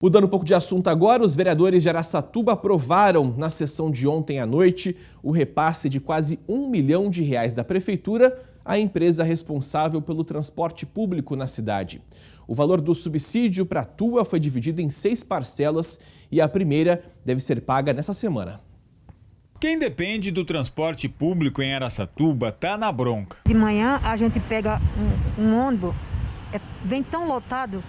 Mudando um pouco de assunto agora, os vereadores de Araçatuba aprovaram na sessão de ontem à noite o repasse de quase R$1 milhão da prefeitura à empresa responsável pelo transporte público na cidade. O valor do subsídio para a TUA foi dividido em 6 parcelas e a primeira deve ser paga nessa semana. Quem depende do transporte público em Araçatuba está na bronca. De manhã a gente pega um ônibus, vem tão lotado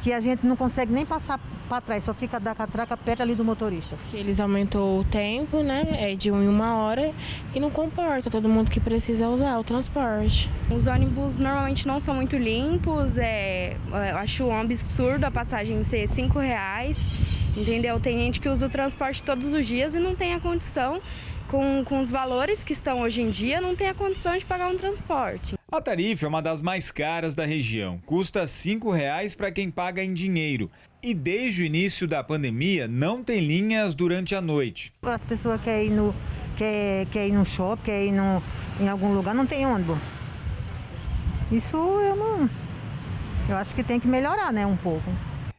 que a gente não consegue nem passar para trás, só fica da catraca perto ali do motorista. Que eles aumentou o tempo, né, de 1 em 1 hora e não comporta todo mundo que precisa usar o transporte. Os ônibus normalmente não são muito limpos, eu acho um absurdo a passagem ser R$5, entendeu? Tem gente que usa o transporte todos os dias e não tem a condição, com os valores que estão hoje em dia, não tem a condição de pagar um transporte. A tarifa é uma das mais caras da região, custa R$5 para quem paga em dinheiro. E desde o início da pandemia não tem linhas durante a noite. As pessoas querem ir no shopping, querem ir em algum lugar, não tem ônibus. Isso eu acho que tem que melhorar, né, um pouco.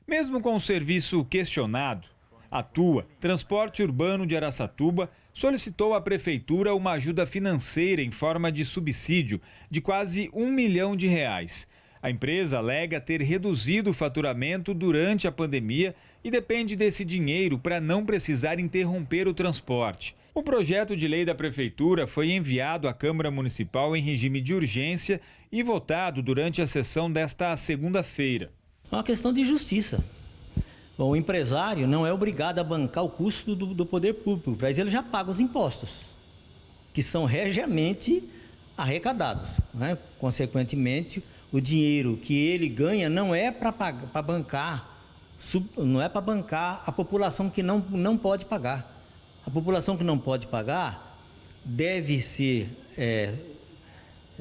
Mesmo com o serviço questionado, a TUA, Transporte Urbano de Araçatuba, solicitou à prefeitura uma ajuda financeira em forma de subsídio de quase R$1 milhão. A empresa alega ter reduzido o faturamento durante a pandemia e depende desse dinheiro para não precisar interromper o transporte. O projeto de lei da prefeitura foi enviado à Câmara Municipal em regime de urgência e votado durante a sessão desta segunda-feira. É uma questão de justiça. O empresário não é obrigado a bancar o custo do poder público, para isso ele já paga os impostos, que são regiamente arrecadados, né? Consequentemente, o dinheiro que ele ganha não é para bancar a população que não pode pagar. A população que não pode pagar deve ser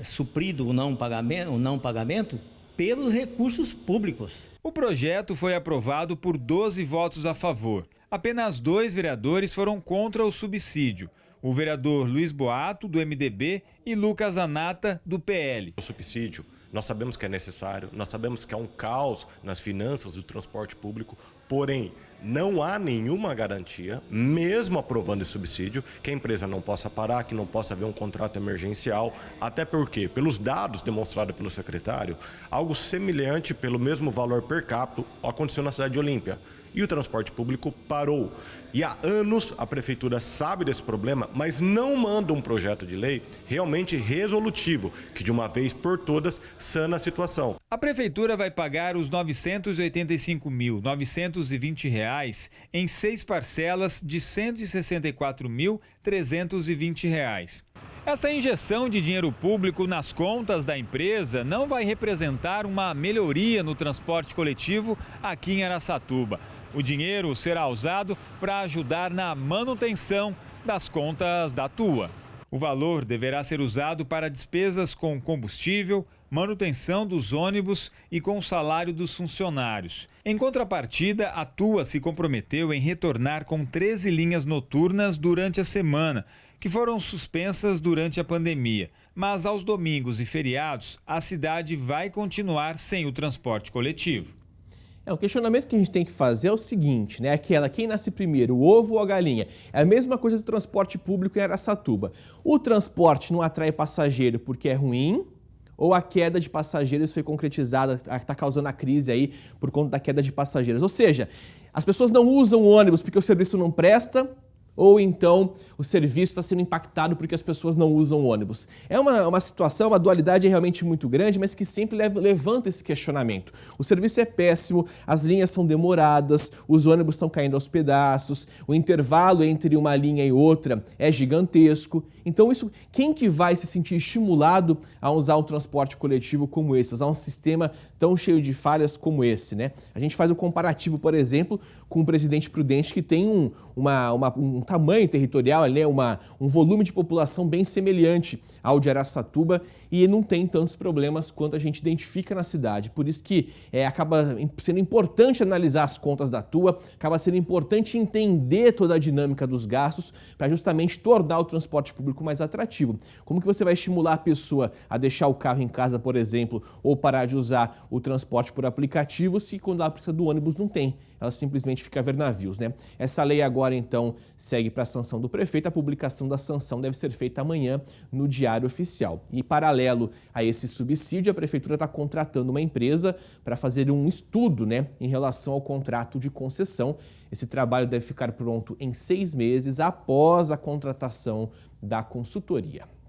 suprido o não pagamento pelos recursos públicos. O projeto foi aprovado por 12 votos a favor. Apenas 2 vereadores foram contra o subsídio. O vereador Luiz Boato, do MDB, e Lucas Anata, do PL. O subsídio, nós sabemos que é necessário, nós sabemos que há um caos nas finanças do transporte público, porém, não há nenhuma garantia, mesmo aprovando esse subsídio, que a empresa não possa parar, que não possa haver um contrato emergencial, até porque, pelos dados demonstrados pelo secretário, algo semelhante pelo mesmo valor per capita aconteceu na cidade de Olímpia. E o transporte público parou. E há anos a prefeitura sabe desse problema, mas não manda um projeto de lei realmente resolutivo, que de uma vez por todas sana a situação. A prefeitura vai pagar os R$ 985.920 em 6 parcelas de R$ 164.320. Essa injeção de dinheiro público nas contas da empresa não vai representar uma melhoria no transporte coletivo aqui em Araçatuba. O dinheiro será usado para ajudar na manutenção das contas da TUA. O valor deverá ser usado para despesas com combustível, manutenção dos ônibus e com o salário dos funcionários. Em contrapartida, a TUA se comprometeu em retornar com 13 linhas noturnas durante a semana, que foram suspensas durante a pandemia. Mas aos domingos e feriados, a cidade vai continuar sem o transporte coletivo. O questionamento que a gente tem que fazer é o seguinte, né? Quem nasce primeiro, o ovo ou a galinha? É a mesma coisa do transporte público em Araçatuba. O transporte não atrai passageiro porque é ruim, ou a queda de passageiros foi concretizada, está causando a crise aí por conta da queda de passageiros. Ou seja, as pessoas não usam o ônibus porque o serviço não presta, ou então o serviço está sendo impactado porque as pessoas não usam o ônibus. É uma situação, uma dualidade realmente muito grande, mas que sempre levanta esse questionamento. O serviço é péssimo, as linhas são demoradas, os ônibus estão caindo aos pedaços, o intervalo entre uma linha e outra é gigantesco. Então, quem que vai se sentir estimulado a usar um transporte coletivo como esse, usar um sistema tão cheio de falhas como esse, né? A gente faz um comparativo, por exemplo, com o Presidente Prudente, que tem um tamanho territorial, né? Um volume de população bem semelhante ao de Araçatuba e não tem tantos problemas quanto a gente identifica na cidade. Por isso que acaba sendo importante analisar as contas da TUA, acaba sendo importante entender toda a dinâmica dos gastos para justamente tornar o transporte público mais atrativo. Como que você vai estimular a pessoa a deixar o carro em casa, por exemplo, ou parar de usar o transporte por aplicativo se quando ela precisa do ônibus não tem? ela simplesmente fica a ver navios, né? Essa lei agora, então, segue para a sanção do prefeito. A publicação da sanção deve ser feita amanhã no Diário Oficial. E, paralelo a esse subsídio, a prefeitura está contratando uma empresa para fazer um estudo, né, em relação ao contrato de concessão. Esse trabalho deve ficar pronto em 6 meses após a contratação da consultoria.